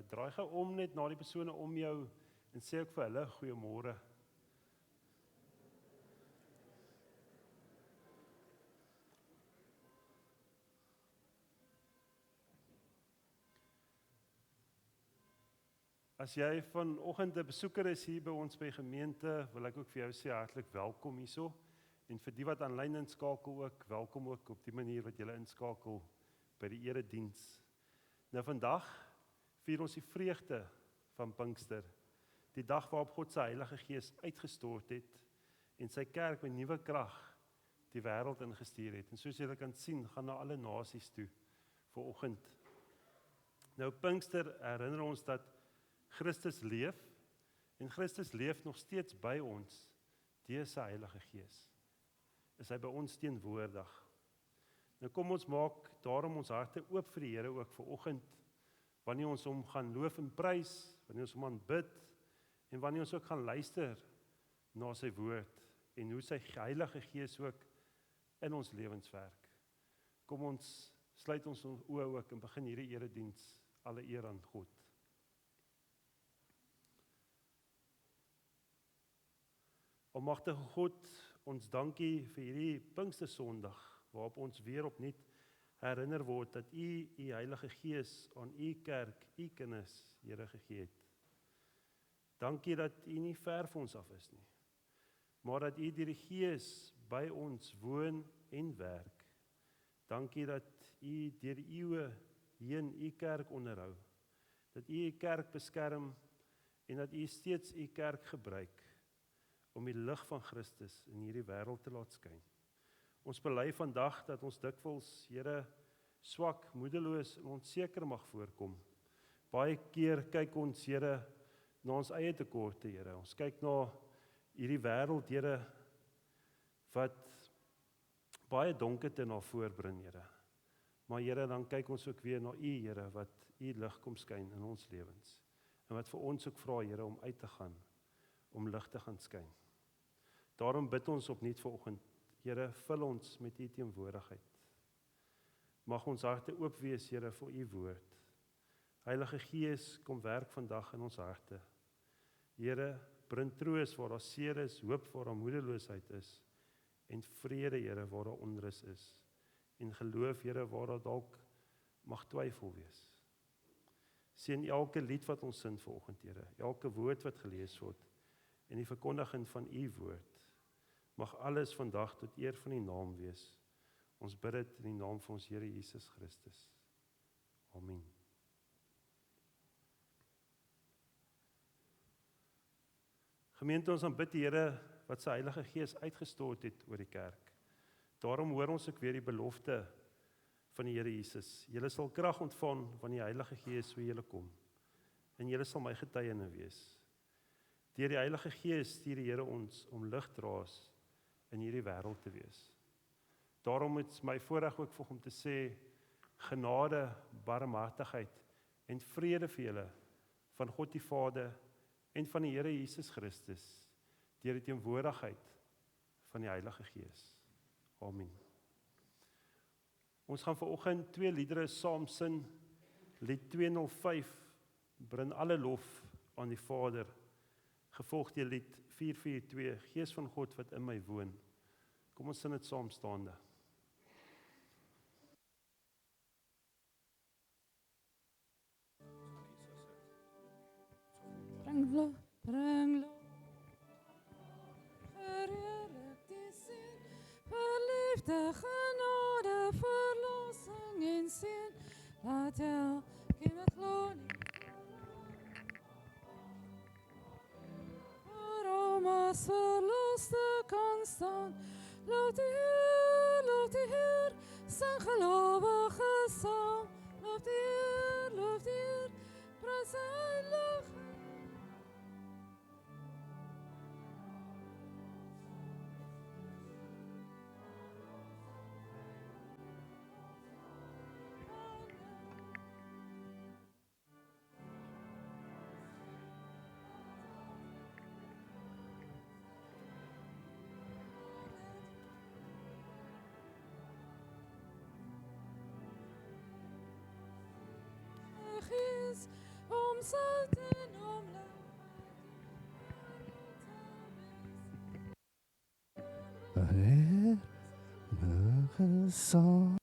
Draai gou om net na die persone om jou en sê ook vir hulle goeiemôre. As jy vanoggend 'n besoeker is hier by ons by gemeente, wil ek ook vir jou sê hartlik welkom hierso. En vir die wat aanlyn inskakel ook, welkom ook op die manier wat jy inskakel by die erediens. Nou vandag vier ons die vreugde van Pinkster, die dag waarop God se Heilige Gees uitgestort het en sy kerk met nuwe krag die wêreld ingestuur het. En soos julle kan sien, gaan na alle nasies toe vanoggend. Nou Pinkster herinner ons dat Christus leef en Christus leef nog steeds by ons deur sy Heilige Gees. Is hy by ons teenwoordig. Nou kom ons maak daarom ons harte oop vir die Here ook vanoggend, wanneer ons hom gaan loof en prys, wanneer ons hom aanbid en wanneer ons ook gaan luister na sy woord en hoe sy Heilige Gees ook in ons lewens werk. Kom ons sluit ons oë ook en begin hierdie erediens, alle eer aan God. Almagtige God, ons dankie vir hierdie Pinkster Sondag, waarop ons weer opnuut herinner word dat U Heilige Gees aan U kerk, U kinders, Here gegee het. Dankie dat U nie ver van ons af is nie, maar dat U deur die Gees by ons woon en werk. Dankie dat U deur die eeue heen U kerk onderhou, dat U U kerk beskerm en dat U steeds U kerk gebruik om die lig van Christus in hierdie wêreld te laat skyn. Ons bely vandag dat ons dikwels, Here, swak, moedeloos en onseker mag voorkom. Baie keer kyk ons, Here, na ons eie tekorte, Here. Ons kyk na hierdie wêreld, Here, wat baie donkerte na voorbring, Here. Maar Here, dan kyk ons ook weer na U, Here, wat U lig kom skyn in ons lewens. En wat vir ons ook vra, Here, om uit te gaan, om lig te gaan skyn. Daarom bid ons opnuut vanoggend, Here, vul ons met U teenwoordigheid. Mag ons harte oop wees, Here, vir U woord. Heilige Gees, kom werk vandag in ons harte. Here, bring troos waar daar seer is, hoop waar daar moedeloosheid is, en vrede, Here, waar daar onrus is, en geloof, Here, waar daar dalk mag twyfel wees. Seën elke lied wat ons sing vanoggend, Here, elke woord wat gelees word, en die verkondiging van U woord. Mag alles vandag tot eer van U naam wees. Ons bid dit in die naam van ons Here Jesus Christus. Amen. Gemeente, ons aanbid die Here wat sy Heilige Gees uitgestort het oor die kerk. Daarom hoor ons ook weer die belofte van die Here Jesus. Julle sal krag ontvang van die Heilige Gees hoe julle kom. En julle sal my getuiene wees. Deur die Heilige Gees stuur die Here ons om ligdraers in hierdie wêreld te wees. Daarom is my voorreg ook om te sê, genade, barmhartigheid en vrede vir julle van God die Vader en van die Here Jesus Christus deur die teenwoordigheid van die Heilige Gees. Amen. Ons gaan vanoggend 2 liedere saam sing. Lied 205, bring alle lof aan die Vader, gevolg deur lied 442, Gees van God wat in my woon. Kom ons sing dit saam staande. Bring lof, verheerlik die Seun, verliefde genade, verlossing en seën, laat elkeen wat glo nie as verloste kan staan. Loof die Heer, sing gelowige saam. Loof die Heer, prys sy lof. song.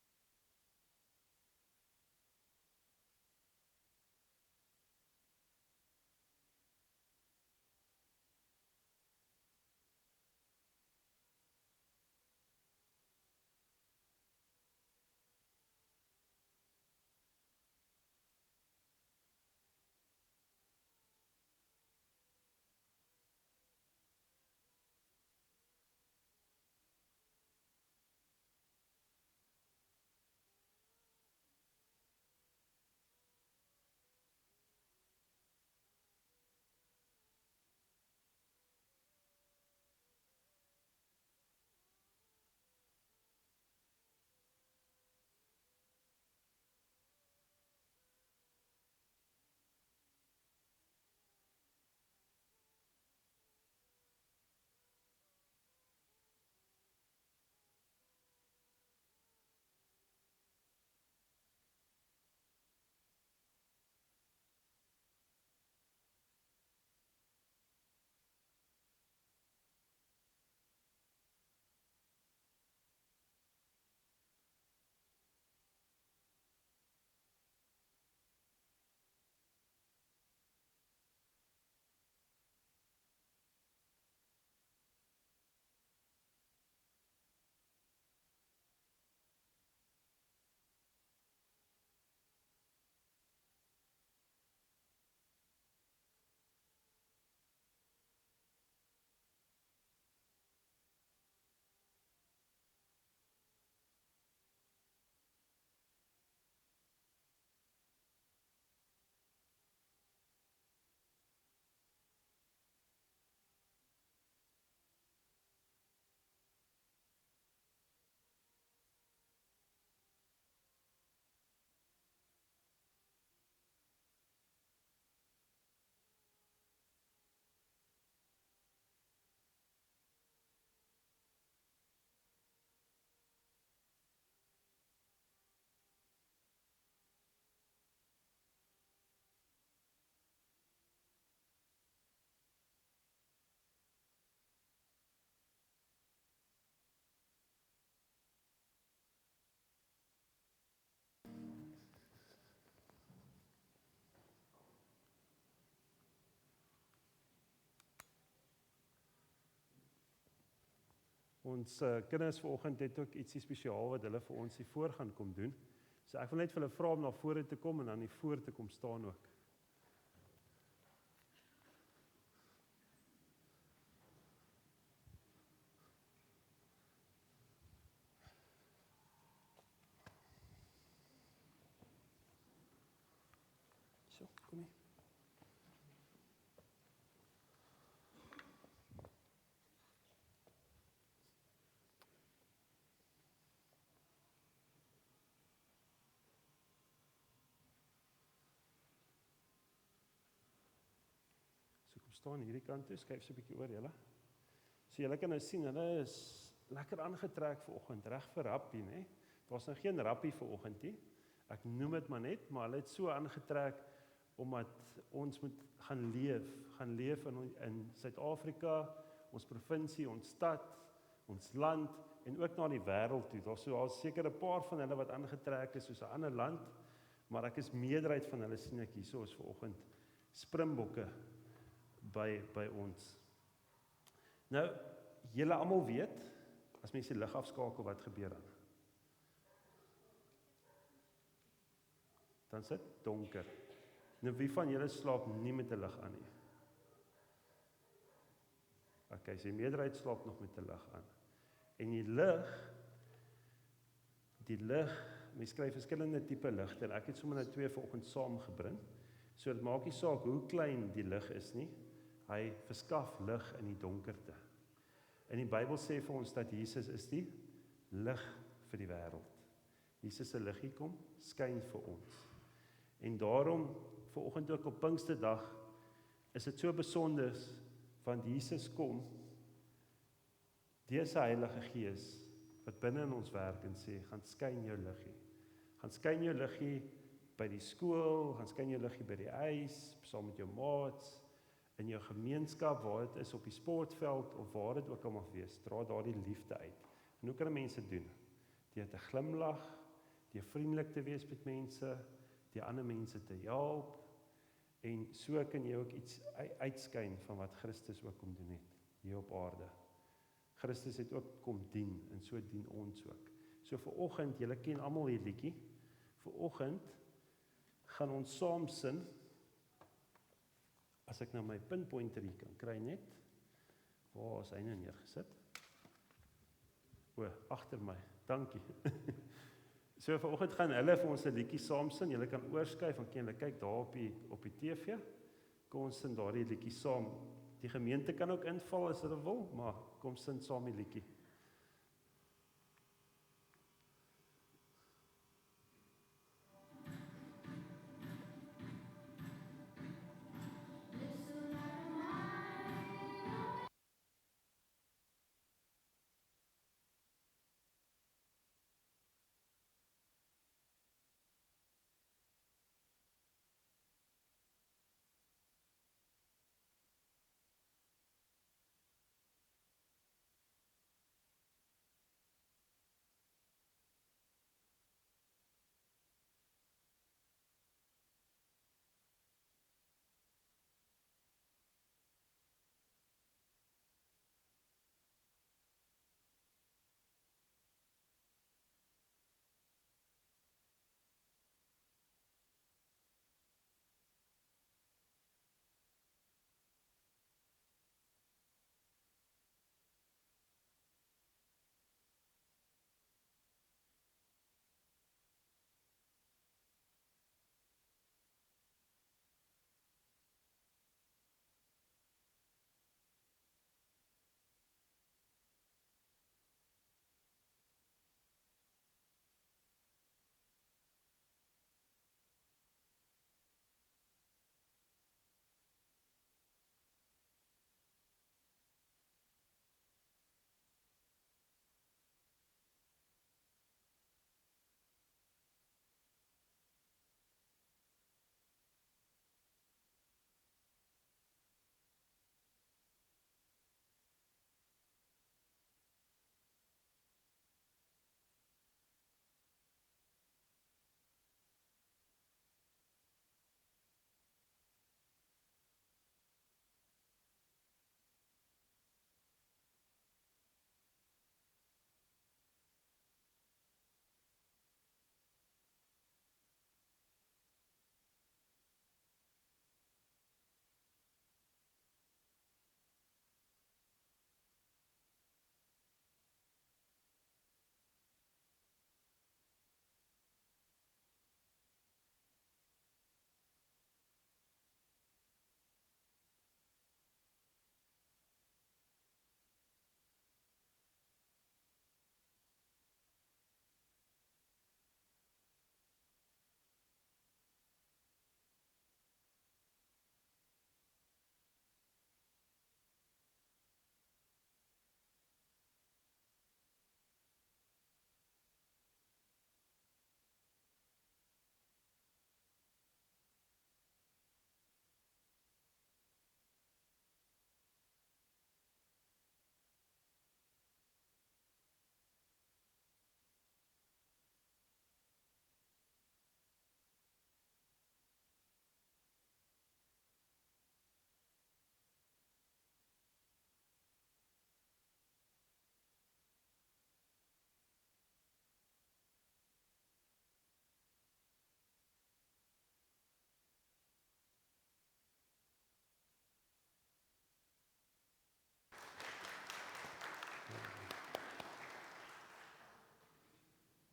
Ons kinders vanoggend het ook ietsie spesiaal wat hulle vir ons hier voor gaan kom doen. So ek wil net vir hulle vra om na vore te kom en dan hier voor te kom staan ook. So, kom hier. So kom staan hierdie kant toe, kyk so 'n bietjie oor julle. So julle kan nou sien, hulle is lekker aangetrek vanoggend, reg vir rappie, né? Daar's nou geen rappie vanoggend nie. Ek noem dit maar net, maar hulle het so aangetrek omdat ons moet gaan leef in Suid-Afrika, ons provinsie, ons stad, ons land en ook na die wêreld toe. Daar's seker 'n paar van hulle wat aangetrek is soos 'n ander land, maar ek is meerderheid van hulle sien ek hierso is vanoggend springbokke by ons. Nou, julle almal weet, as mense die lig afskakel, wat gebeur dan? Dan sit donker. Nou, wie van julle slaap nie met 'n lig aan nie? Okay, so die meerderheid slaap nog met 'n lig aan. En die lig, mense kry verskillende tipe ligte, en ek het sommer nou 2 vanoggend saamgebring. So dit maak nie saak hoe klein die lig is nie, hy verskaf lig in die donkerte. En die Bybel sê vir ons dat Jesus is die lig vir die wêreld. Jesus se liggie kom, skyn vir ons. En daarom, vanoggend ook op Pinksterdag, is dit so besonder, want Jesus kom, deur sy Heilige Gees, wat binne in ons werk en sê, gaan skyn jou liggie. Gaan skyn jou liggie by die skool, gaan skyn jou liggie by die huis, saam met jou maats, in jou gemeenskap, waar dit is op die sportveld, of waar dit ook al mag wees, dra daardie liefde uit. En hoe kan mense doen? deur te glimlag, deur vriendelik te wees met mense, deur ander mense te help, en so kan jy ook iets uitskyn van wat Christus ook kom doen het, hier op aarde. Christus het ook kom dien, en so dien ons ook. So vir oggend, julle ken almal hierdie liedjie, vir oggend gaan ons saam sing, as ek nou my pinpointer hier kan kry net, waar is hy nou neergesit? O, agter my, dankie. So vanoggend gaan hulle vir ons 'n liedjie saam sing. Julle kan oorskuif, dan kan julle kyk daar op die TV. Kom ons sing daardie liedjie saam. Die gemeente kan ook inval as hulle wil, maar kom sing saam die liedjie.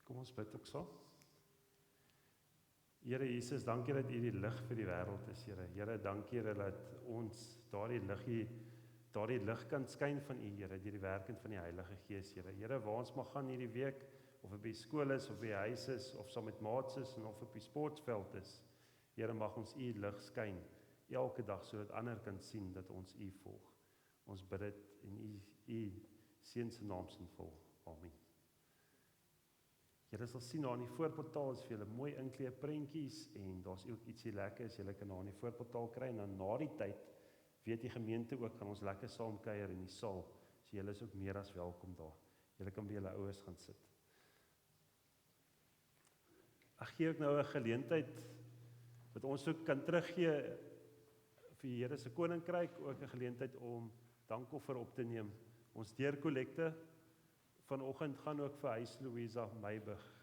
Kom ons bid ook saam. Here Jesus, dankie dat U die lig vir die wêreld is, Here. Here, dankie Here dat ons daardie lig kan skyn van U, Here, deur die werking van die Heilige Gees, Here. Here, waar ons mag gaan hierdie week, of op die skool is, of by die huis is, of saam met maats is, en of op die sportveld is, Here, mag ons U lig skyn, elke dag, sodat ander kan sien dat ons U volg. Ons bid dit in U Seun se naam se vol. Amen. Julle sal sien daar in die voorportaal is vir julle mooi inkleë prentjies en daar's ook ietsie lekkers julle kan daar in die voorportaal kry en dan na die tyd weet die gemeente ook kan ons lekker saam kuier in die saal. So julle is ook meer as welkom daar. Julle kan by julle ouers gaan sit. Ek gee ook nou 'n geleentheid wat ons ook kan teruggee vir die Here se koninkryk, ook 'n geleentheid om dankoffer op te neem. Ons deurkollekte vanoggend gaan ook vir Huis Louisa Meybug.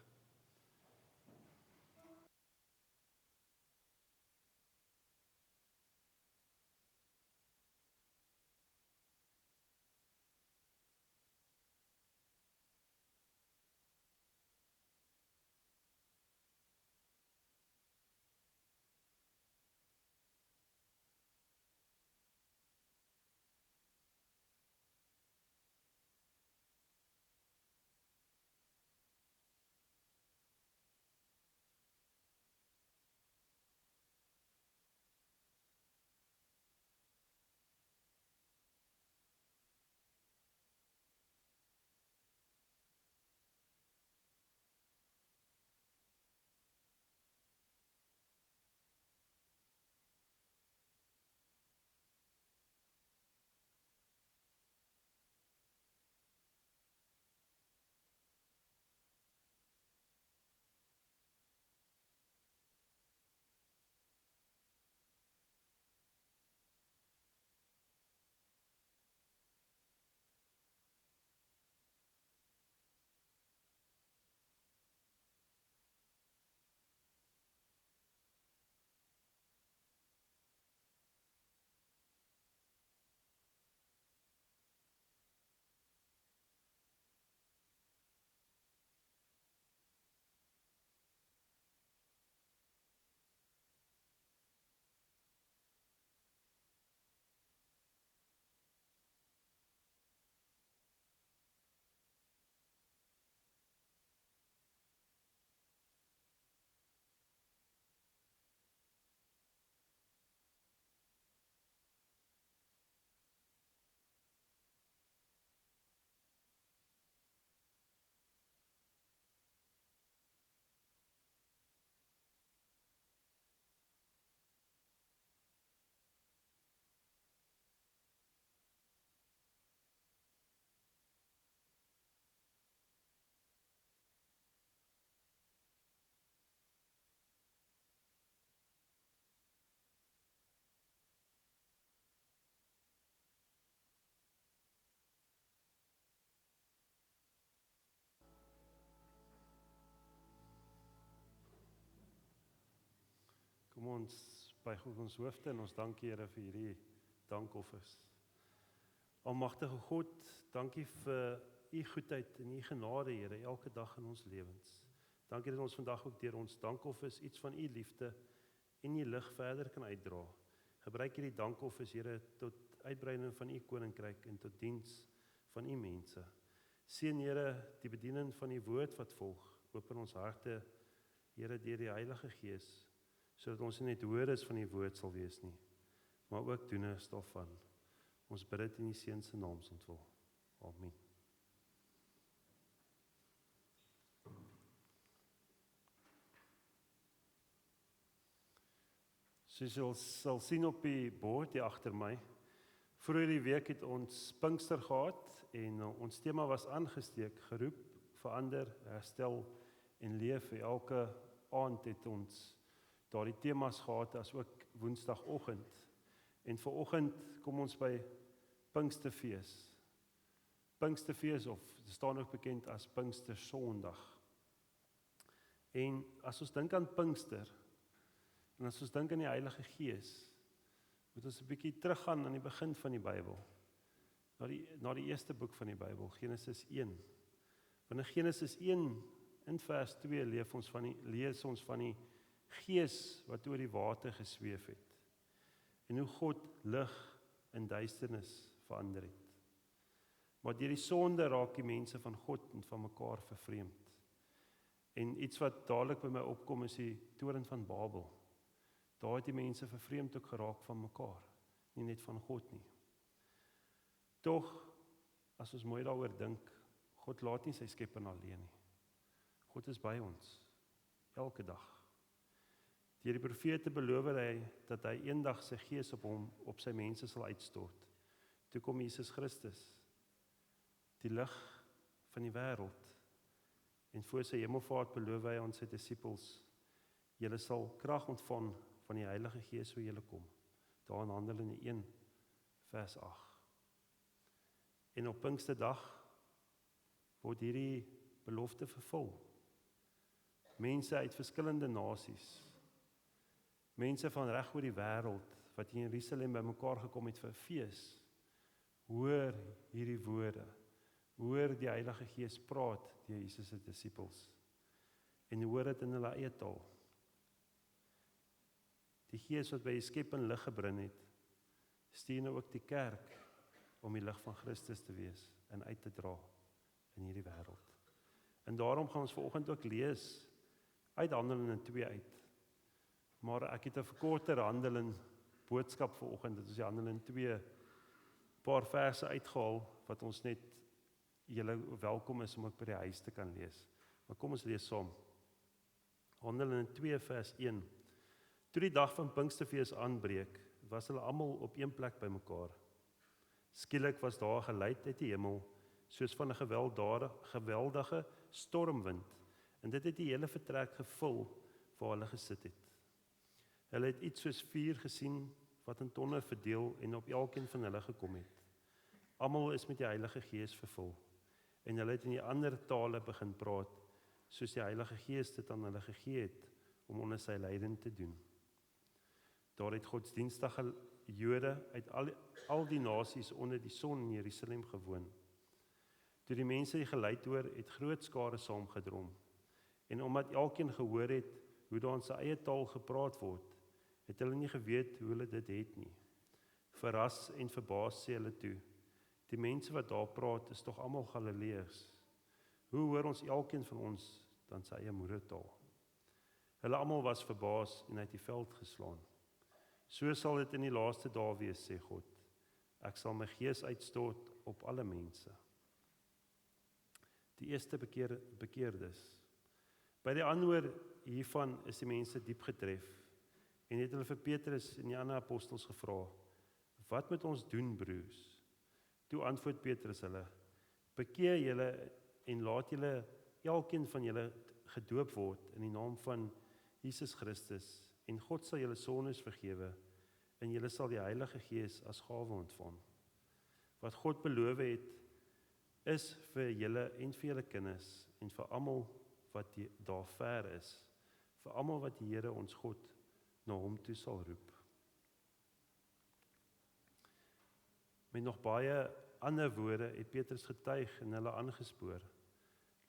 Kom ons buig ons hoofde en ons dank Here vir hierdie dankoffers. Almagtige God, dankie vir u goedheid en u genade, Here, elke dag in ons lewens. Dankie dat ons vandag ook deur ons dankoffers iets van u liefde en u lig verder kan uitdra. Gebruik hierdie dankoffers, Here, tot uitbreiding van u koninkryk en tot diens van u mense. Seën, Here, die bediening van die woord wat volg. Open ons harte, Here, deur die Heilige Gees, sodat ons nie net hoorders van die woord sal wees nie, maar ook doeners daarvan. Ons bid dit in die Seun se naam ontwil. Amen. Soos jy sal sien op die bord hier agter my, vroeër die week het ons Pinkster gehad en ons tema was aangesteek, geroep, verander, herstel en leef. Elke aand het ons daardie temas gehad, as ook woensdagoggend. En vanoggend kom ons by Pinksterfees. Pinksterfees, of dit staan ook bekend as Pinkstersondag. En as ons dink aan Pinkster, en as ons dink aan die Heilige Gees, moet ons 'n bietjie teruggaan aan die begin van die Bybel. Na die eerste boek van die Bybel, Genesis 1. Want in Genesis 1 in vers 2 lees ons van die Gees wat oor die water gesweef het. En hoe God lig in duisternis verander het. Maar deur die sonde raak die mense van God en van mekaar vervreemd. En iets wat dadelik by my opkom is die toren van Babel. Daar het die mense vervreemd ook geraak van mekaar, nie net van God nie. Tog, as ons mooi daaroor dink, God laat nie sy skepping alleen nie. God is by ons, elke dag. Deur die profete beloof hy dat hy eendag sy gees op sy mense sal uitstort. Toe kom Jesus Christus, die lig van die wêreld. En voor sy hemelvaart beloof hy aan sy disippels julle sal krag ontvang van die Heilige Gees hoe julle kom. Daar in Handelinge 1 vers 8. En op Pinksterdag word hierdie belofte vervul. Mense uit verskillende nasies, mense van reg oor die wêreld wat in Jerusalem bymekaar gekom het vir 'n fees, hoor hierdie woorde, hoor die Heilige Gees praat deur Jesus se disippels en hoor dit in hulle eie taal. Die Gees wat by die skepping lig gebring het, stuur nou ook die kerk om die lig van Christus te wees en uit te dra in hierdie wêreld. En daarom gaan ons vanoggend ook lees uit Handelinge 2 uit. Maar ek het 'n verkorter Handelinge boodskap vanoggend, dit is die Handelinge 2, paar verse uitgehaal wat ons net julle welkom is om ook by die huis te kan lees. Maar kom ons lees saam. Handelinge 2 vers 1. Toe die dag van Pinksterfees aanbreek, was hulle almal op een plek bymekaar. Skielik was daar 'n geluid uit die hemel, soos van 'n geweldige stormwind, en dit het die hele vertrek gevul waar hulle gesit het. Hulle het iets soos vuur gesien wat in tonne verdeel en op elkeen van hulle gekom het. Almal is met die Heilige Gees vervul, en hulle het in die ander tale begin praat, soos die Heilige Gees dit aan hulle gegee het om onder sy leiding te doen. Daar het godsdienstige Jode uit al die nasies onder die son in Jerusalem gewoon. Toe die mense die geluid hoor, het groot skare saamgedrom. En omdat elkeen gehoor het hoe daar in sy eie taal gepraat word, het hulle nie geweet hoe hulle dit het nie. Verras en verbaas sê hulle toe, die mense wat daar praat is tog almal Galileërs. Hoe hoor ons elkeen van ons dan sy eie moedertaal? Hulle almal was verbaas en uit die veld geslaan. So sal dit in die laaste dae wees, sê God. Ek sal my gees uitstort op alle mense. Die eerste bekeerdes. By die aanhoor hiervan is die mense diep getref en het hulle vir Petrus en die ander apostels gevra, wat moet ons doen, broers? Toe antwoord Petrus hulle, bekeer julle en laat julle elkeen van julle gedoop word in die naam van Jesus Christus, en God sal julle sondes vergewe, en julle sal die Heilige Gees as gawe ontvang. Wat God beloof het, is vir julle en vir julle kinders, en vir almal wat daar ver is, vir almal wat die Here ons God na hom toe sal roep. Met nog baie ander woorde het Petrus getuig en hulle aangespoor,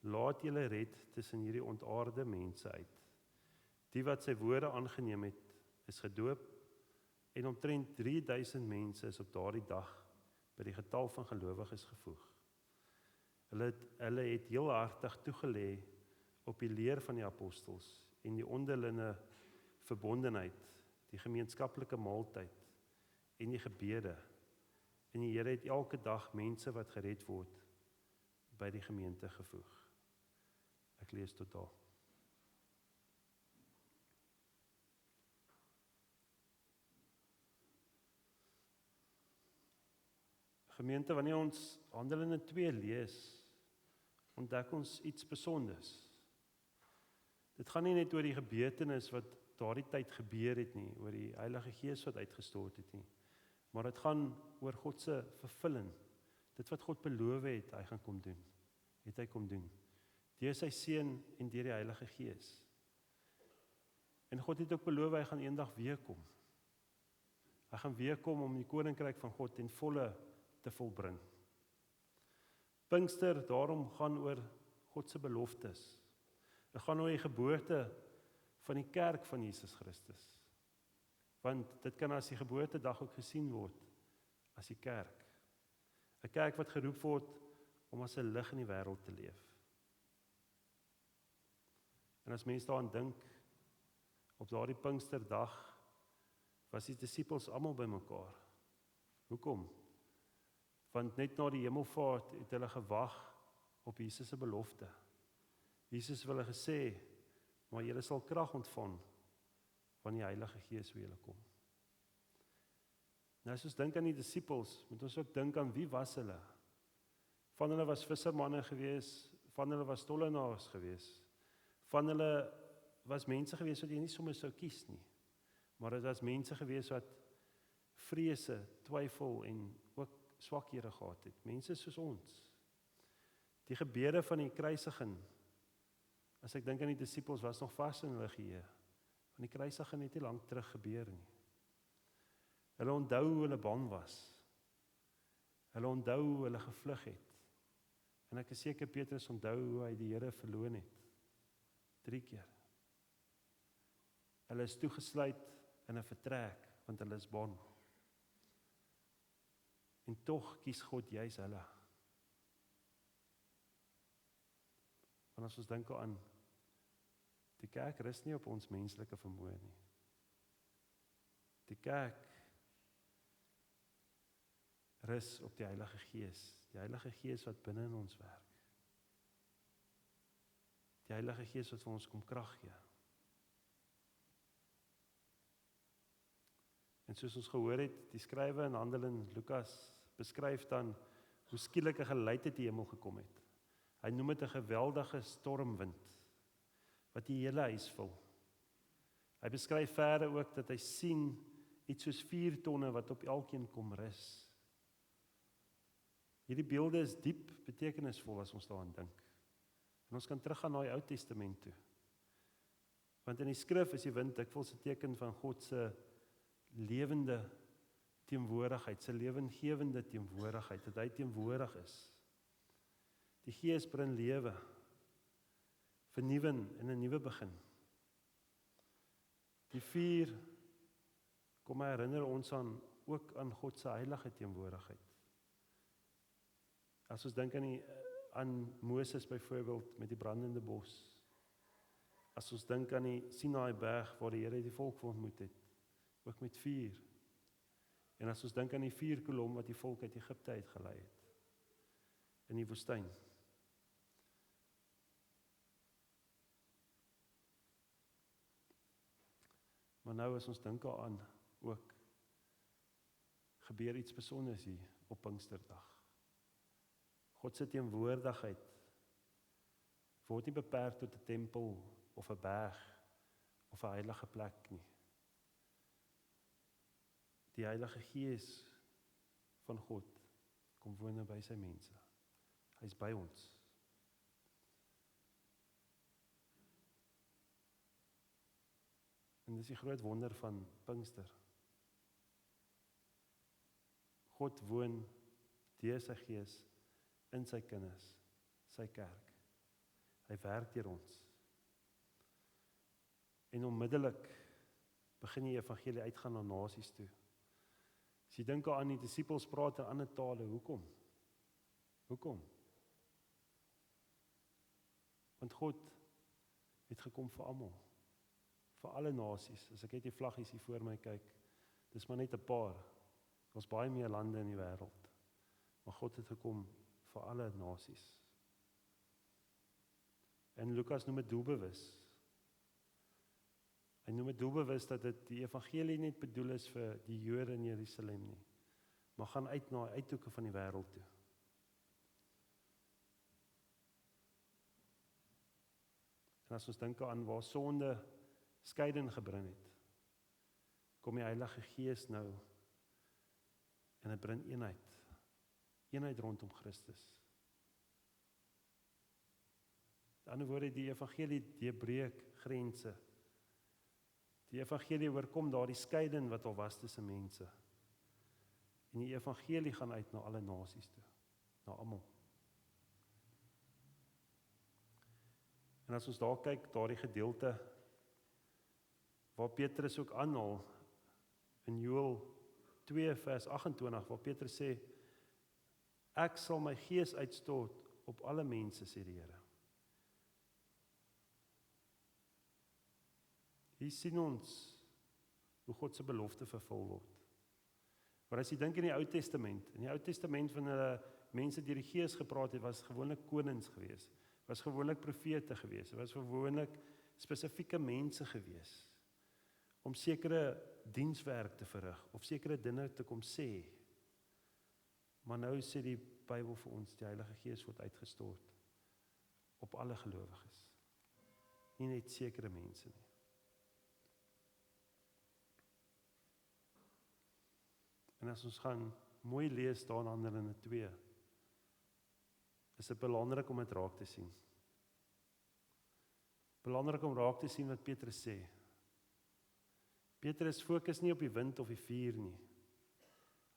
laat julle red tussen hierdie ontaarde mense uit. Die wat sy woorde aangeneem het, is gedoop, en omtrent 3000 mense is op daardie dag by die getal van gelowiges gevoeg. Hulle het heel hartig toegelê op die leer van die apostels en die onderlinge verbondenheid, die gemeenskaplike maaltyd en die gebede. En die Here het elke dag mense wat gered word by die gemeente gevoeg. Ek lees tot daar. Gemeente, wanneer ons Handelinge 2 lees, ontdek ons iets besonders. Dit gaan nie net oor die gebeurtenis wat daardie tyd gebeur het nie, oor die Heilige Gees wat uitgestort het nie, maar dit gaan oor God se vervulling. Dit wat God beloof het, hy gaan kom doen, het hy kom doen, deur sy Seun en deur die Heilige Gees. En God het ook beloof, hy gaan eendag weer kom. Hy gaan weer kom om die koninkryk van God in volle te volbring. Pinkster daarom gaan oor God se beloftes. Dit gaan oor die geboorte van die kerk van Jesus Christus. Want dit kan as die geboortedag ook gesien word as die kerk. 'n Kerk wat geroep word om as 'n lig in die wêreld te leef. En as mense daaraan dink, op daardie Pinksterdag was die disippels almal bymekaar. Hoekom? Want net na die hemelvaart het hulle gewag op Jesus se belofte. Jesus het hulle gesê, maar julle sal krag ontvang wanneer die Heilige Gees oor julle kom. Nou as ons dink aan die disippels, moet ons ook dink aan wie was hulle? Van hulle was vissermanne gewees, van hulle was tollenaars gewees, van hulle was mense gewees wat jy nie sommer sou kies nie. Maar dit was mense gewees wat vrese, twyfel en ook swakhede gehad het. Mense soos ons. Die gebeure van die kruisiging, as ek dink aan die disippels, was nog vas in hulle geheue. Want die kruisiging het nie lank terug gebeur nie. Hulle onthou hoe hulle bang was. Hulle onthou hoe hulle gevlug het. En ek is seker Petrus onthou hoe hy die Here verloon het. 3 keer. Hulle is toegesluit in 'n vertrek, want hulle is bang. En tog kies God juis hulle. Want as ons dink aan, die kerk rus nie op ons menslike vermoë nie. Die kerk rus op die Heilige Gees. Die Heilige Gees wat binne in ons werk. Die Heilige Gees wat vir ons kom krag gee. En soos ons gehoor het, die skrywe in Handelinge Lukas beskryf dan hoe skielik 'n geluid uit die hemel gekom het. Hy noem dit 'n geweldige stormwind wat die hele huis vul. Hy beskryf verder ook dat hy sien iets soos 4 tonne wat op elkeen kom rus. Hierdie beelde is diep betekenisvol as ons daaraan dink. En ons kan teruggaan na die Ou Testament toe. Want in die skrif is die wind dikwels 'n teken van God se lewende teenwoordigheid, sy lewengewende teenwoordigheid, dat hy teenwoordig is. Die Gees bring lewe, vernuwing en 'n nuwe begin. Die 4 kom herinner ons ook aan God se heilige teenwoordigheid. As ons dink aan Moses byvoorbeeld met die brandende bos. As ons dink aan die Sinaï berg waar die Here die volk ontmoet het, ook met vuur. En as ons dink aan die 4 kolom wat die volk uit Egipte uitgelei het in die woestyn. Maar nou as ons dink daaraan ook gebeur iets besonders hier op Pinksterdag. God se teenwoordigheid word nie beperk tot 'n tempel of 'n berg of 'n heilige plek nie. Die Heilige Gees van God kom woon by sy mense. Hy is by ons. En dis die groot wonder van Pinkster. God woon deur sy Gees in sy kinders, sy kerk. Hy werk deur ons. En onmiddellik begin die evangelie uitgaan na nasies toe. As jy dink aan die disippels praat in ander tale, hoekom? Hoekom? Want God het gekom vir almal, vir alle nasies. As ek net die vlaggies hier voor my kyk, dis maar net 'n paar. Ons baie meer lande in die wêreld. Maar God het gekom vir alle nasies. En Lukas noem dit doelbewus. Hy noem dit doelbewus dat dit die evangelie nie bedoel is vir die Jode in Jerusalem nie, maar gaan uit na uithoeke van die wêreld toe. En as ons dink aan waar sonde skeiding gebring het, kom die Heilige Gees nou en dit bring eenheid rondom Christus. Met ander woorde, die evangelie deurbreek grense. Die evangelie oorkom daardie skeiding wat al was tussen mense. En die evangelie gaan uit na alle nasies toe, na almal. En as ons daar kyk, daardie gedeelte waar Petrus ook aanhaal in Joël 2 vers 28 waar Petrus sê, ek sal my gees uitstort op alle mense, sê die Here. Hier sien ons hoe God se belofte vervul word. Maar as jy dink in die Ou Testament van hulle mense deur die Gees gepraat het, was gewoonlik konings gewees, was gewoonlik profete gewees, was gewoonlik spesifieke mense gewees, om sekere dienswerk te verrig, of sekere dinge te kom sê. Maar nou sê die Bybel vir ons, die Heilige Gees word uitgestort op alle gelowiges. nie net sekere mense nie. En as ons gaan mooi lees daar in Handelinge 2, is dit belangrik om dit raak te sien. Belangrik om raak te sien wat Petrus sê. Petrus fokus nie op die wind of die vuur nie.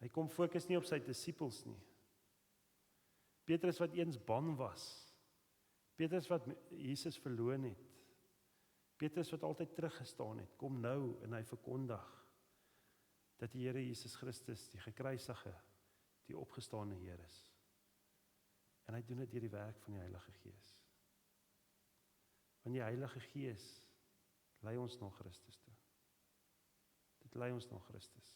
Hy kom fokus nie op sy disippels nie. Petrus wat eens bang was. Petrus wat Jesus verloon het. Petrus wat altyd teruggestaan het, kom nou en hy verkondig dat die Here Jesus Christus, die gekruisigde, die opgestane Heer is. En hy doen dit deur die werk van die Heilige Gees. Want die Heilige Gees lei ons na Christus toe. Dit lei ons na Christus.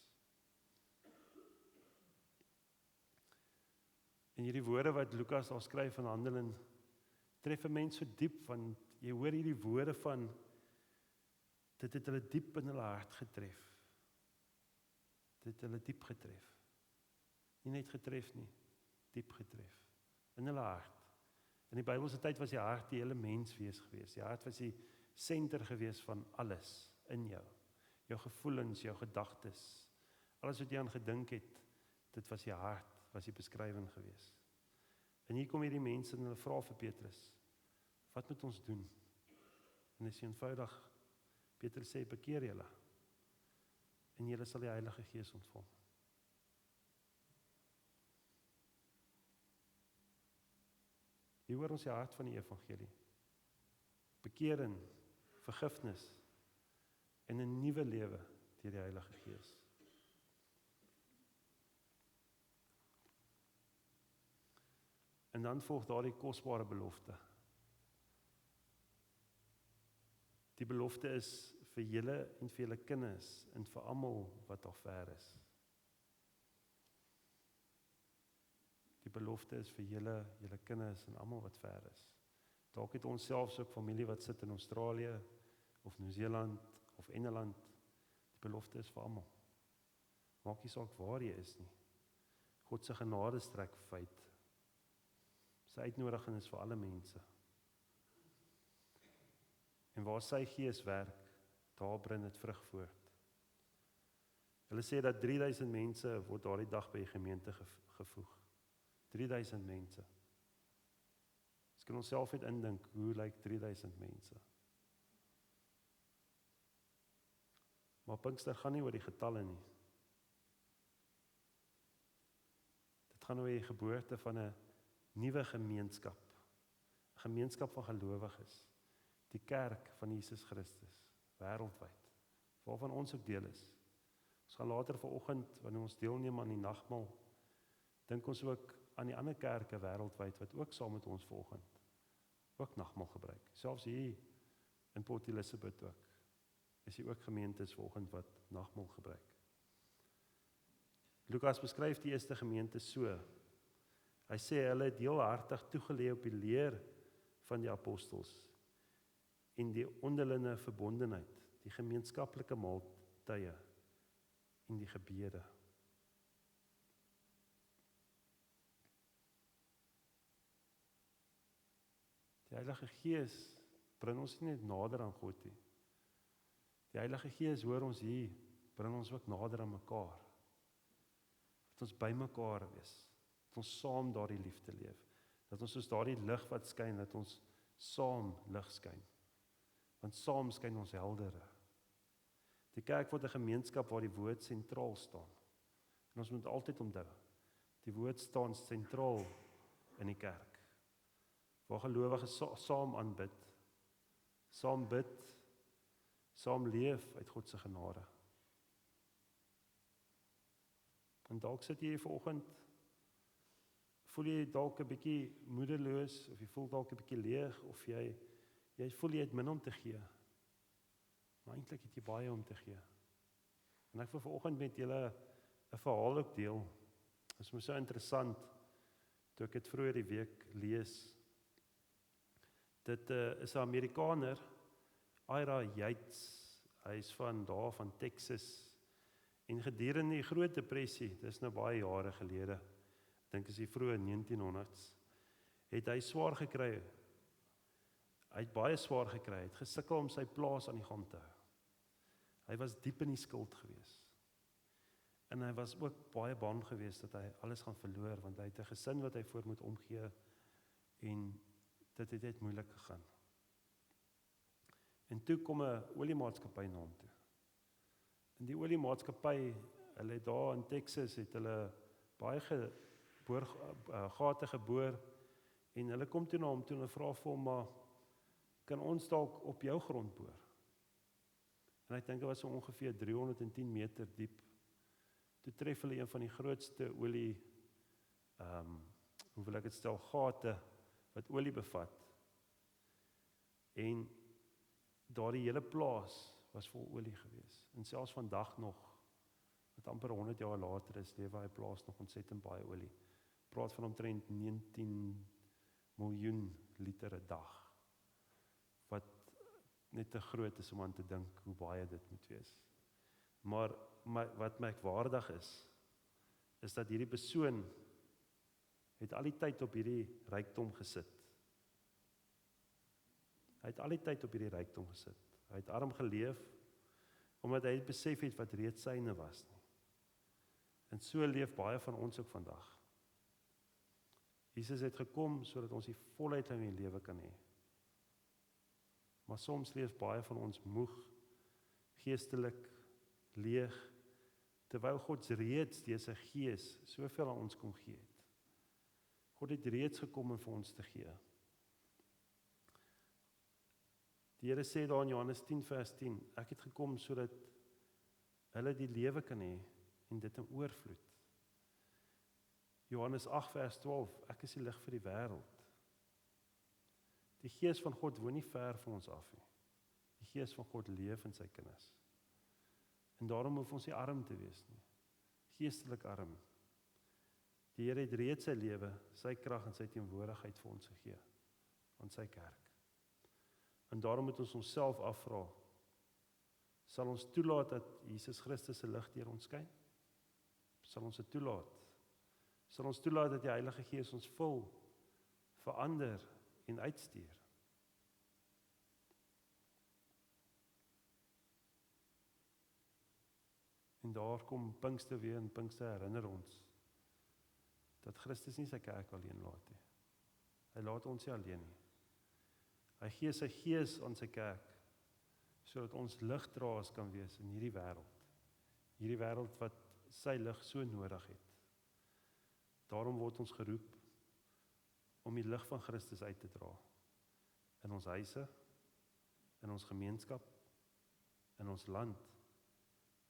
En hierdie woorde wat Lukas daar skryf in Handelinge, tref 'n mens so diep, want jy hoor hierdie woorde van, dit het hulle diep in hulle hart getref. Dit het hulle diep getref. Nie net getref nie, diep getref. In hulle hart. In die Bybelse tyd was die hart die hele menswees gewees. Die hart was die senter gewees van alles in jou. Jou gevoelens, jou gedagtes, alles wat jy aan gedink het, dit was die hart, was die beskrywing gewees. En hier kom hierdie mense en hulle vra vir Petrus, wat moet ons doen? En dis eenvoudig, Petrus sê, bekeer julle, en julle sal die Heilige Gees ontvang. Hier hoor ons die hart van die evangelie. Bekering, vergifnis, en 'n nuwe lewe deur die Heilige Gees. En dan volg daardie kosbare belofte. Die belofte is vir julle en vir julle kinders en vir almal wat daar ver is. Die belofte is vir julle kinders en almal wat ver is. Dalk het ons selfs ook familie wat sit in Australië of Nieu-Seeland of Engeland. Die belofte is vir almal. Maak nie saak waar jy is nie. God se genade strek feit. Sy uitnodiging is vir alle mense. En waar sy Gees werk, daar bring dit vrug voort. Hulle sê dat 3000 mense word daardie dag by die gemeente gevoeg. 3000 mense. Ons kan onsself net indink, hoe lyk 3000 mense? Maar Pinkster gaan nie oor die getalle nie. Dit gaan oor die geboorte van 'n nuwe gemeenskap. 'n Gemeenskap van gelowiges. Die kerk van Jesus Christus, wêreldwyd, waarvan ons ook deel is. Ons gaan later vanoggend, wanneer ons deelneem aan die nagmaal, dink ons ook aan die ander kerke wêreldwyd wat ook saam met ons vanoggend ook nagmaal gebruik. Selfs hier in Port Elizabeth ook. Is hier ook gemeentes vanoggend wat nagmaal gebruik. Lukas beskryf die eerste gemeente so. Hy sê hulle het heelhartig toegelê op die leer van die apostels en die onderlinge verbondenheid, die gemeenskaplike maaltye en die gebede. Die Heilige Gees bring ons nie net nader aan God nie. Die Heilige Gees, hoor ons hier, bring ons ook nader aan mekaar. Dat ons by mekaar wees. Dat ons saam daardie liefde leef. Dat ons soos daardie lig wat skyn, dat ons saam lig skyn. Want saam skyn ons heldere. Die kerk word 'n gemeenskap waar die woord sentraal staan. En ons moet altyd onthou, die woord staan sentraal in die kerk. Waar gelowiges saam aanbid, saam bid, saam leef uit God se genade. En dalk sit jy hier vanoggend, voel jy dalk 'n bietjie moedeloos, of jy voel dalk 'n bietjie leeg, of jy voel jy het min om te gee. Maar eintlik het jy baie om te gee. En ek wil vanoggend met julle 'n verhaal ook deel. Dit is my so interessant, toe ek dit vroeër die week lees. Dit is 'n Amerikaner, Ira Yates. Hy is van Texas. En gedurende die Groot Depressie, dis nou baie jare gelede, ek dink is die vroeë 1900s, het hy swaar gekry. Hy het baie swaar gekry, het gesukkel om sy plaas aan die gang te hou. Hy was diep in die skuld gewees. En hy was ook baie bang geweest dat hy alles gaan verloor, want hy het 'n gesin wat hy voor moet omgee, en dit het net moeilik gegaan. En toe kom 'n oliemaatskappy na hom toe. En die oliemaatskappy, hulle het daar in Texas, het hulle baie gate geboor, en hulle kom toe na hom toe en vra vir hom, maar kan ons dalk op jou grond boor? En ek dink dit was so ongeveer 310 meter diep. Toe tref hulle een van die grootste olie, hoe wil ek dit stel, gate wat olie bevat. En daardie hele plaas was vol olie gewees. En selfs vandag nog, wat amper 100 jaar later is, lewe hy plaas nog ontsettend baie olie. Praat van omtrent 19 miljoen liter 'n dag. Wat net te groot is om aan te dink hoe baie dit moet wees. Maar wat merkwaardig is dat hierdie persoon het al die tyd op hierdie rykdom gesit. Hy het al die tyd op hierdie rykdom gesit. Hy het arm geleef, omdat hy besef het wat reeds syne was nie. En so leef baie van ons ook vandag. Jesus het gekom sodat ons die volheid in die lewe kan hê. Maar soms leef baie van ons moeg, geestelik, leeg, terwyl God reeds deur sy Gees soveel aan ons kom gee het. God het reeds gekom om vir ons te gee. Die Here sê daar in Johannes 10 vers 10, ek het gekom sodat hulle die lewe kan hê en dit in oorvloed. Johannes 8 vers 12, ek is die lig vir die wêreld. Die Gees van God woon nie ver van ons af nie. Die Gees van God leef in sy kinders. En daarom hoef ons nie arm te wees nie. Geestelik arm. Die Here het reeds sy lewe, sy krag en sy teenwoordigheid vir ons gegee aan sy kerk. En daarom moet ons onsself afvra, sal ons toelaat dat Jesus Christus se lig deur ons skyn? Sal ons dit toelaat? Sal ons toelaat dat die Heilige Gees ons vul, verander en uitstuur? En daar kom Pinkster weer, en Pinkster herinner ons dat Christus nie sy kerk alleen laat nie. Hy laat ons nie alleen nie. Hy gee sy Gees aan sy kerk, sodat ons ligdraers kan wees in hierdie wêreld. Hierdie wêreld wat sy lig so nodig het. Daarom word ons geroep om die lig van Christus uit te dra. In ons huise, in ons gemeenskap, in ons land,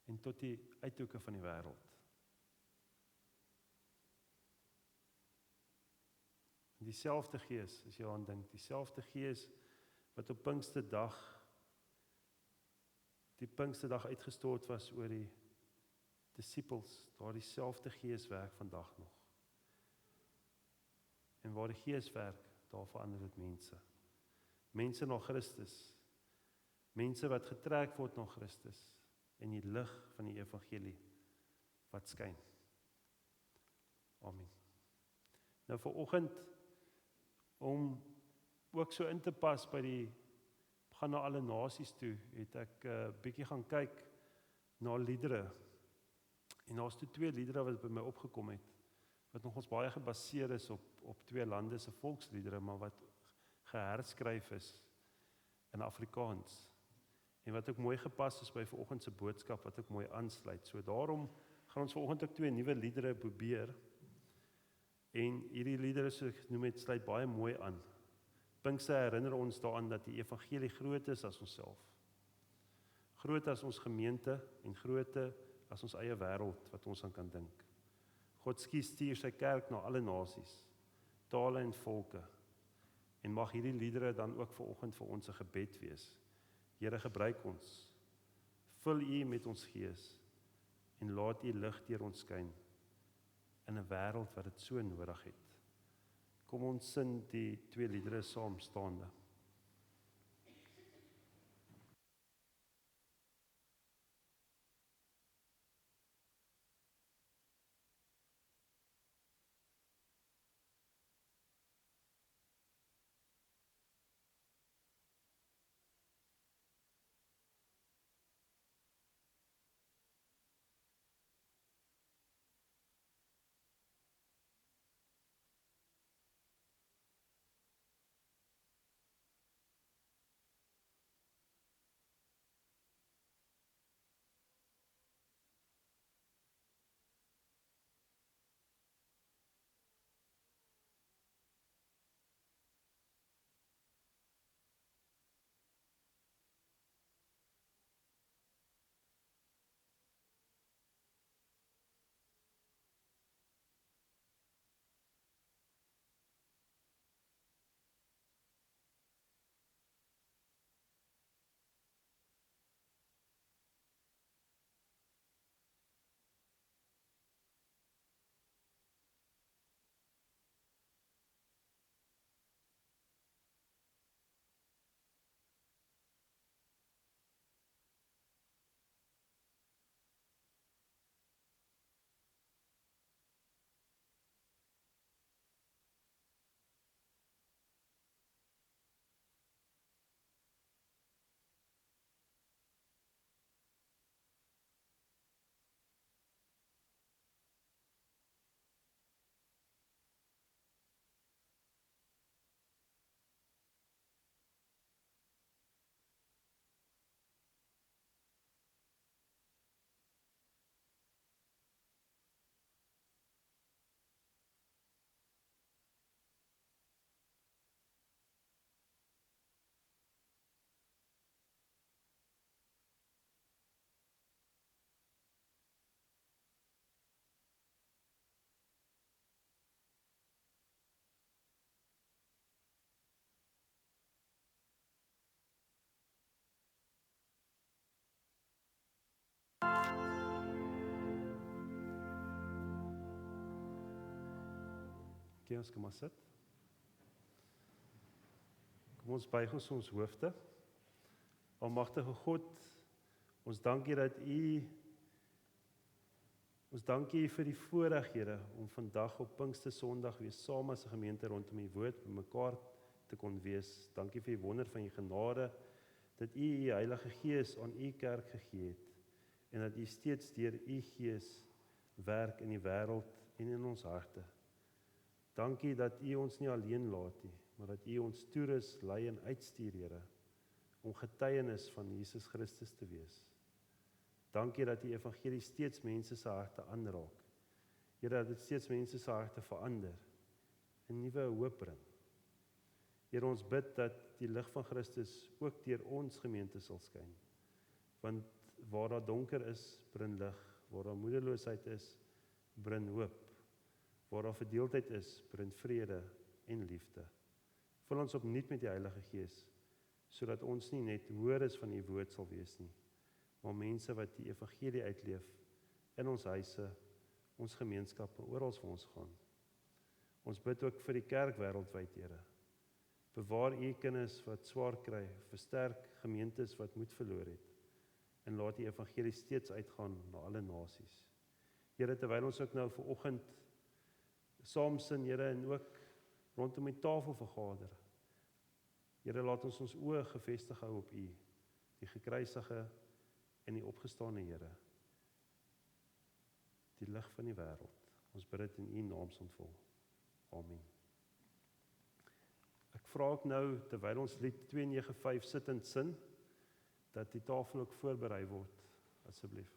en tot die uithoeke van die wêreld. Dieselfde Gees, as jy aan dink, dieselfde Gees wat op Pinksterdag, die Pinksterdag uitgestort was oor die disippels, daar dieselfde Gees werk vandag nog. En waar die Gees werk, daar verander dit mense. Mense na Christus, mense wat getrek word na Christus, en die lig van die evangelie wat skyn. Amen. Nou vanoggend, om ook so in te pas by die gaan na alle nasies toe, het ek bietjie gaan kyk na liedere. En daar's toe 2 liedere wat by my opgekom het, wat nogals baie gebaseer is op 2 lande se volksliedere, maar wat geherskryf is in Afrikaans. En wat ook mooi gepas is by vanoggend se boodskap, wat ook mooi aansluit. So daarom gaan ons vanoggend ook 2 nuwe liedere probeer. En hierdie liedere, so ek noem het, sluit baie mooi aan. Pinkster herinner ons daaraan dat die evangelie groot is as onsself. Groot as ons gemeente en groot as ons eie wêreld wat ons aan kan dink. God stuur sy kerk na alle nasies, tale en volke. En mag hierdie liedere dan ook vanoggend vir ons 'n gebed wees. Here, gebruik ons. Vul U met ons Gees en laat U lig deur ons skyn in 'n wêreld wat dit so nodig het. Kom ons sing die 2 liedere saam staande. Okay, ons kan maar sit. Kom ons buig ons hoofde. Almagtige God, ons dankie dat ons dankie vir die voorreg, Here, om vandag op Pinkster Sondag weer saam as 'n gemeente rondom U woord bymekaar te kon wees. Dankie vir die wonder van U genade, dat U Heilige Gees aan U kerk gegee het en dat U steeds deur U Gees werk in die wêreld en in ons harte. Dankie dat U ons nie alleen laat nie, maar dat U ons toerus, lei en uitstuur, Here, om getuienis van Jesus Christus te wees. Dankie dat die evangelie steeds mense se harte aanraak. Here, dat dit steeds mense se harte verander en nuwe hoop bring. Here, ons bid dat die lig van Christus ook deur ons gemeente sal skyn. Want waar daar donker is, bring lig. Waar daar moedeloosheid is, bring hoop. Waar daar verdeeldheid is, bring vrede en liefde. Vul ons opnuut met die Heilige Gees, sodat ons nie net hoorders van U woord sal wees nie, maar mense wat die evangelie uitleef in ons huise, ons gemeenskappe, oral waar ons gaan. Ons bid ook vir die kerk wêreldwyd, Here. Bewaar U kinders wat swaar kry, versterk gemeentes wat moed verloor het, en laat die evangelie steeds uitgaan na alle nasies. Here, terwyl ons ook nou vanoggend saam sin, Here, en ook rondom die tafel vergader. Here, laat ons oë gefestig hou op U, die gekruisige en die opgestane Here, die lig van die wêreld. Ons bid dit in U naam sonvol. Amen. Ek vra ook nou, terwyl ons lied 295 sit en sin, dat die tafel ook voorberei word, asseblief.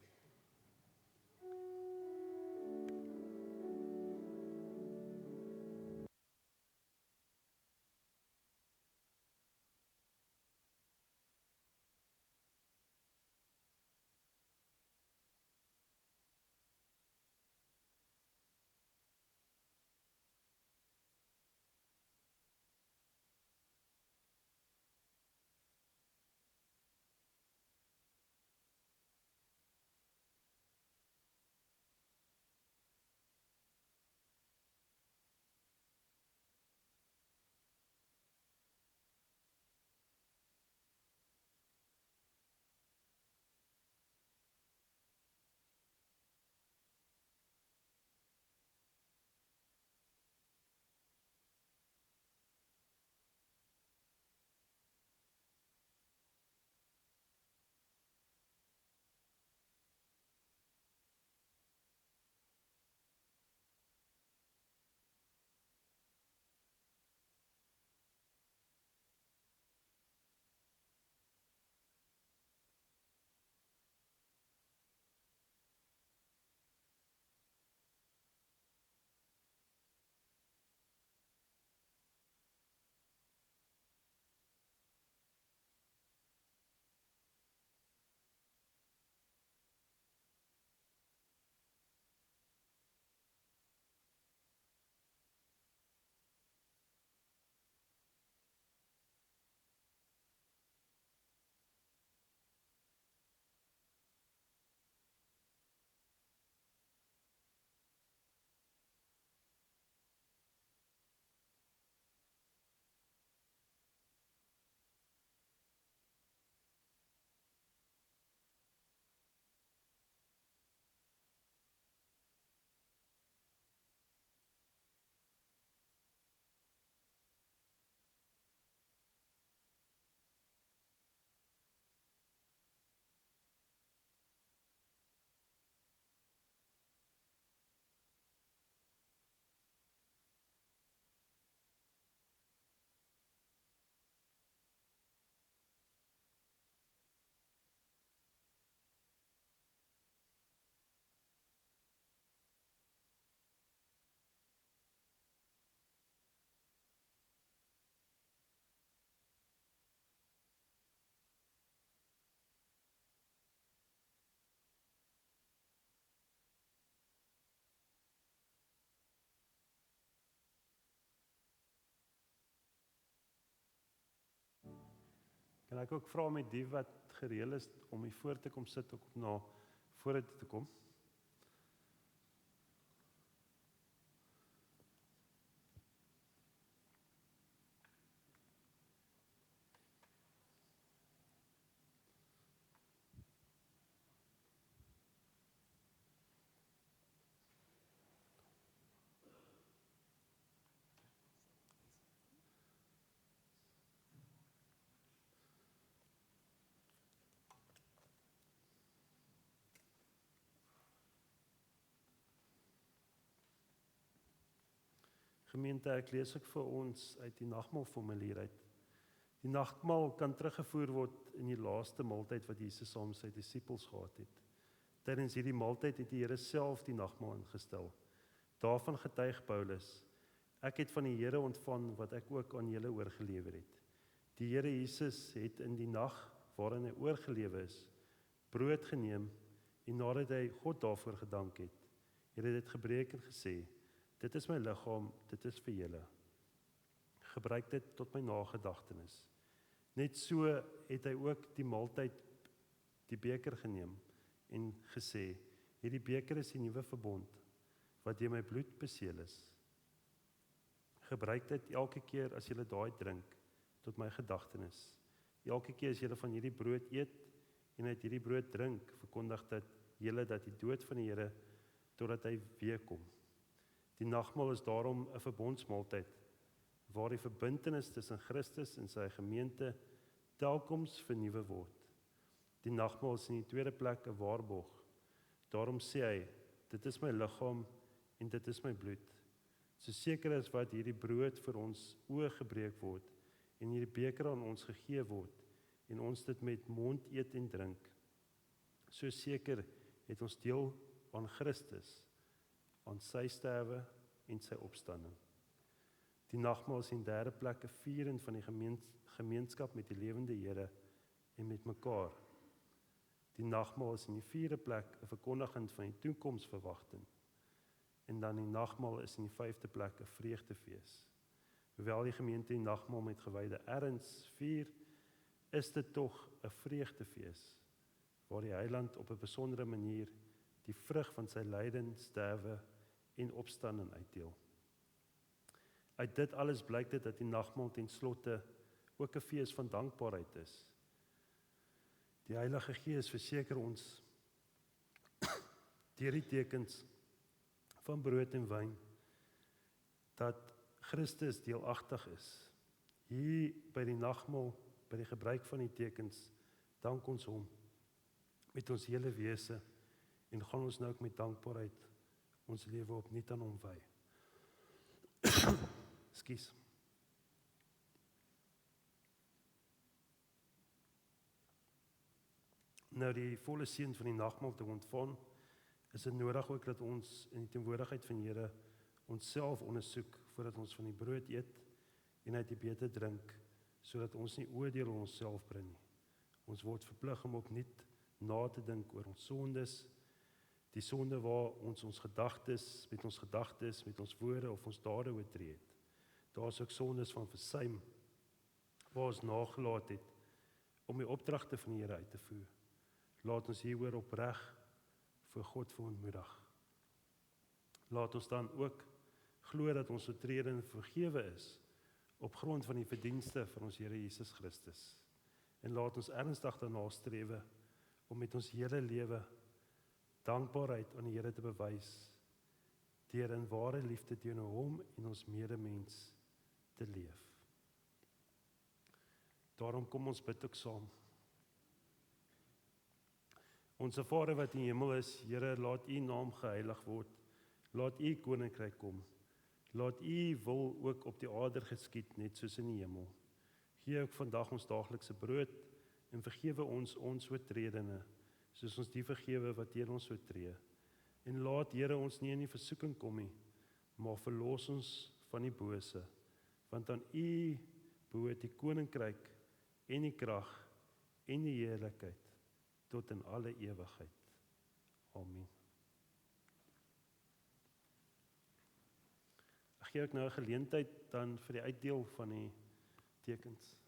Kan ek ook vra met die wat gereël is om hier voor te kom sit, ook na vore te kom? Gemeente, ek lees ook vir ons uit die nagmaalformulier uit. Die nagmaal kan teruggevoer word in die laaste maaltyd wat Jesus saam met sy disippels gehad het. Tydens hierdie maaltyd het die Here self die nagmaal ingestel. Daarvan getuig Paulus: Ek het van die Here ontvang wat ek ook aan julle oorgelewer het. Die Here Jesus het in die nag waarin hy oorgelewe is, brood geneem en nadat hy God daarvoor gedank het, het hy dit gebreek en gesê: Dit is my liggaam, dit is vir julle. Gebruik dit tot my nagedagtenis. Net so het hy ook die maaltyd, die beker geneem en gesê: Hierdie beker is die nuwe verbond wat deur my bloed beseël is. Gebruik dit elke keer as julle daai drink tot my gedagtenis. Elke keer as julle van hierdie brood eet en uit hierdie brood drink, verkondig dit julle dat die dood van die Here totdat hy weer kom. Die nagmaal is daarom 'n verbondsmaaltyd waar die verbintenis tussen Christus en sy gemeente telkens vernuwe word. Die nagmaal is in die tweede plek 'n waarborg. Daarom sê hy: Dit is my liggaam en dit is my bloed. So seker as wat hierdie brood vir ons oë gebreek word en hierdie beker aan ons gegee word en ons dit met mond eet en drink, so seker het ons deel aan Christus, aan sy sterwe en sy opstanding. Die nagmaal is in derde plek 'n viering van die gemeenskap met die lewende Here en met mekaar. Die nagmaal is in die vierde plek 'n verkondiging van die toekomsverwagting. En dan die nagmaal is in die vyfde plek 'n vreugdefees. Hoewel die gemeente die nagmaal met gewyde erns vier, is dit tog 'n vreugdefees waar die Heiland op 'n besondere manier die vrug van sy lyding, sterwe en opstanding uitdeel. Uit dit alles blyk dit dat die nagmaal ten slotte ook 'n fees van dankbaarheid is. Die Heilige Gees verseker ons deur die tekens van brood en wyn dat Christus deelagtig is. Hier by die nagmaal, by die gebruik van die tekens, dank ons hom met ons hele wese en gaan ons nou ook met dankbaarheid ons lewe opnuut aan hom wy. Ekskuus. Nou die volle seën van die nagmaal te ontvang, is dit nodig ook dat ons in die teenwoordigheid van die Here onsself ondersoek voordat ons van die brood eet en uit die beker drink, sodat ons nie oordeel oor onsself bring nie. Ons word verplig om opnuut na te dink oor ons sondes, die sonde waar ons gedagtes, met ons woorde of ons dade oortree het. Daar is ook sondes van versuim, waar ons nagelaat het om die opdragte van die Here uit te voer. Laat ons hieroor opreg voor God verontmoedig. Laat ons dan ook glo dat ons oortreding vergewe is op grond van die verdienste van ons Here Jesus Christus. En laat ons ernstig daarna strewe om met ons hele lewe dankbaarheid aan die Here te bewys, deur in ware liefde teenoor hom en ons medemens te leef. Daarom kom ons bid ook saam. Onse Vader wat in die hemel is, Here, laat U naam geheilig word. Laat U koninkryk kom. Laat U wil ook op die aarde geskied, net soos in die hemel. Gee ook vandag ons daaglikse brood en vergewe ons oortredinge, soos ons die vergewe wat teen ons oortree. En laat, Here, ons nie in die versoeking kom nie, maar verlos ons van die bose, want aan U behoort die koninkryk en die krag en die heerlikheid tot in alle ewigheid. Amen. Ek gee ook nou 'n geleentheid dan vir die uitdeel van die tekens.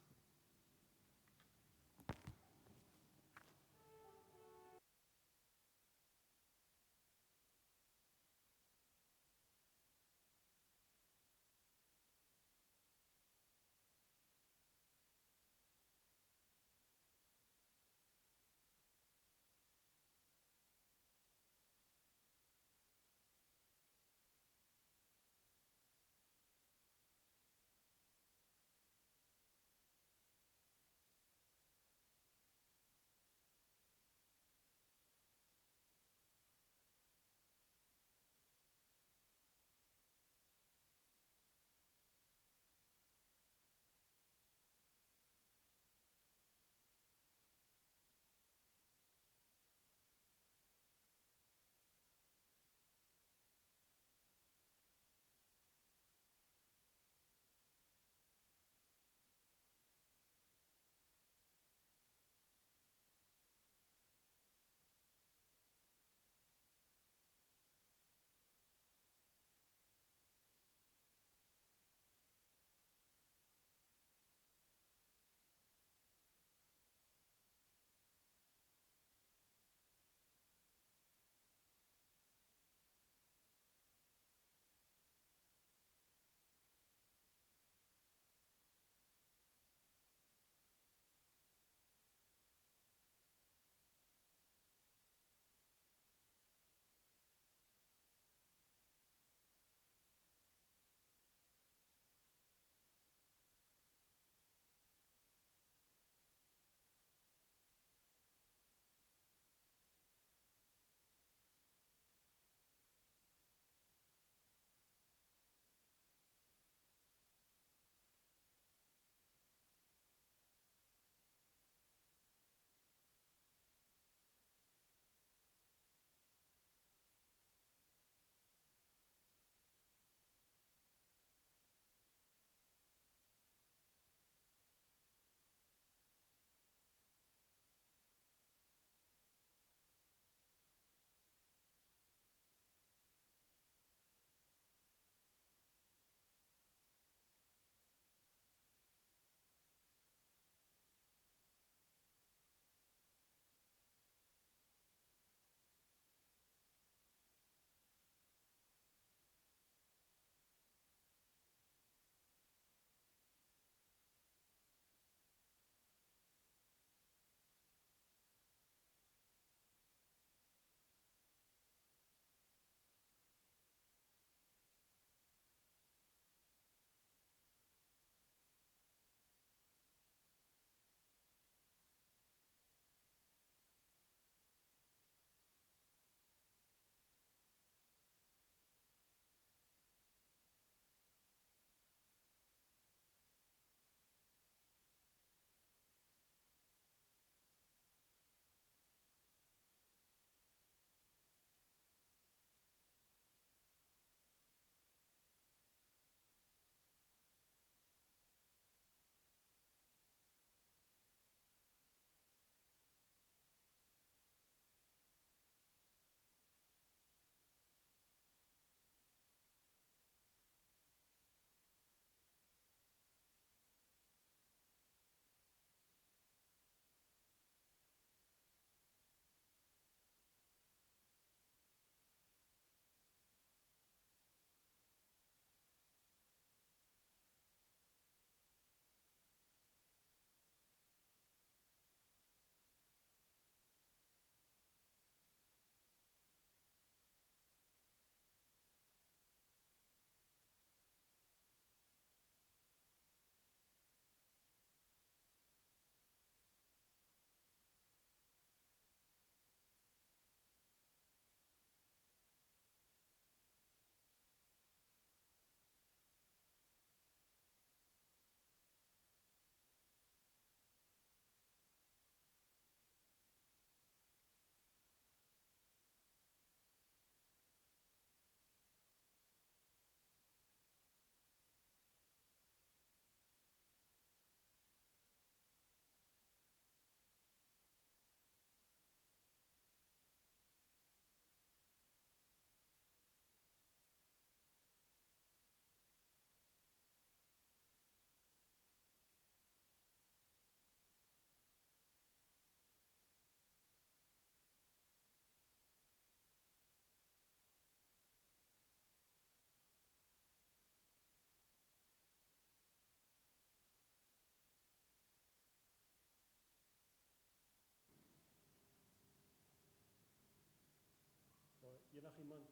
Enigiemand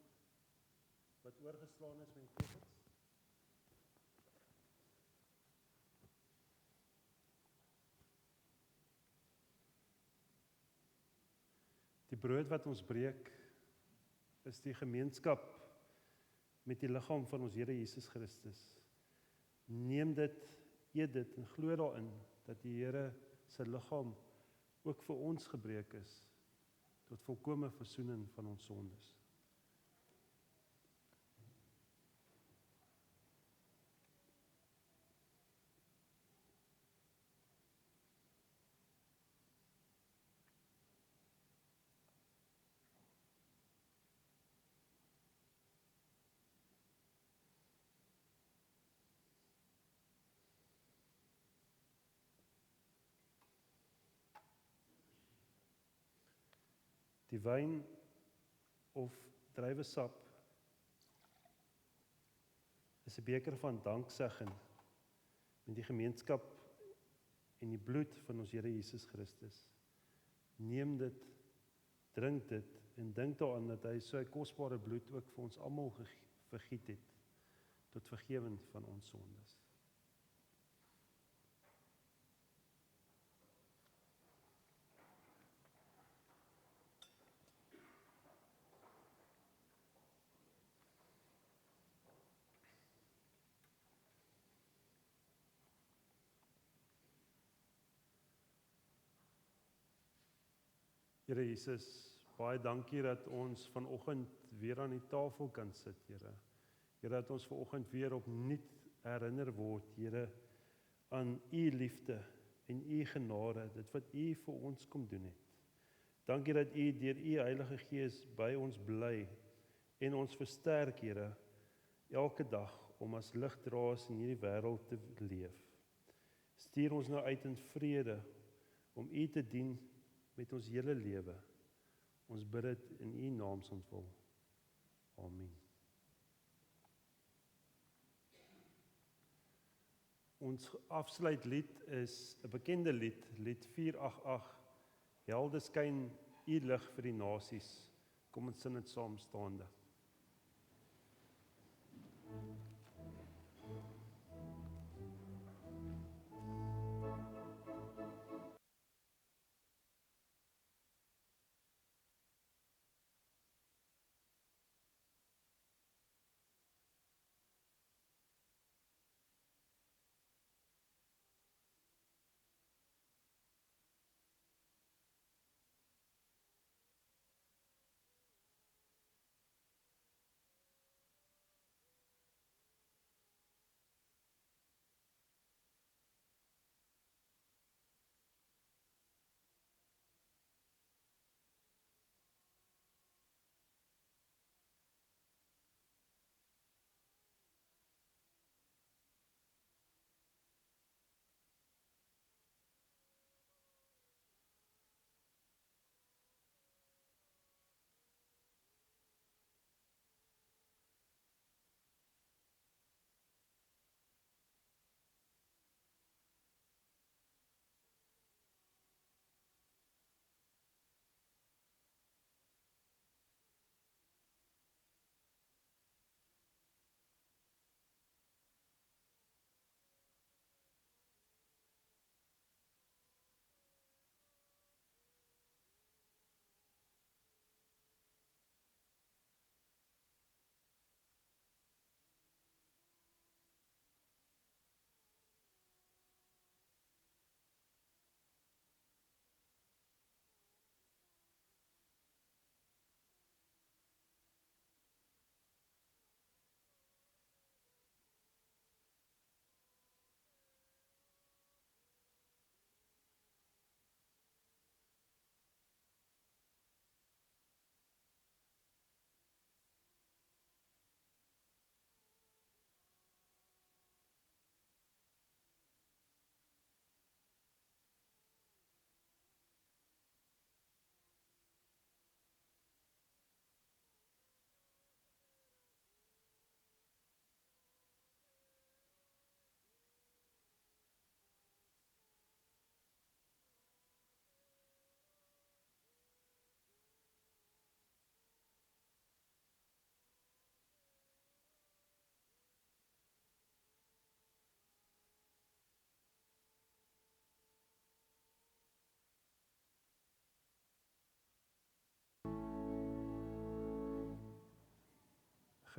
wat oorgeslaan is met die tekens? Die brood wat ons breek, is die gemeenskap met die liggaam van ons Here Jesus Christus. Neem dit, eet dit en glo daarin dat die Here se liggaam ook vir ons gebreek is tot volkome versoening van ons sondes. Die wyn of druiwesap is 'n beker van danksegging met die gemeenskap en die bloed van ons Here Jesus Christus. Neem dit, drink dit en dink daaraan dat hy sy kosbare bloed ook vir ons almal vergiet het tot vergifnis van ons sondes. Here Jesus, baie dankie dat ons vanoggend weer aan die tafel kan sit, Here. Here, dat ons vanoggend weer opnuut herinner word, Here, aan U liefde en U genade, dit wat U vir ons kom doen het. Dankie dat U deur U Heilige Gees by ons bly en ons versterk, Here, elke dag om as ligdraers in hierdie wêreld te leef. Stuur ons nou uit in vrede om U te dien met ons hele lewe. Ons bid dit in U naam ontwil. Amen. Ons afsluitlied is 'n bekende lied, lied 488. Helde skyn U lig vir die nasies. Kom ons sing dit saam staande.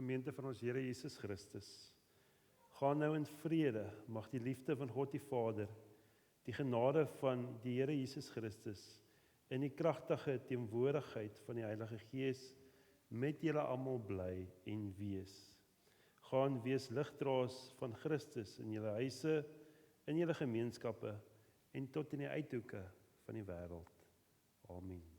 gemeente van ons Here Jesus Christus. Gaan nou in vrede, mag die liefde van God die Vader, die genade van die Here Jesus Christus en die kragtige teenwoordigheid van die Heilige Gees met julle almal bly en wees. Gaan wees ligdraers van Christus in julle huise, in julle gemeenskappe en tot in die uithoeke van die wêreld. Amen.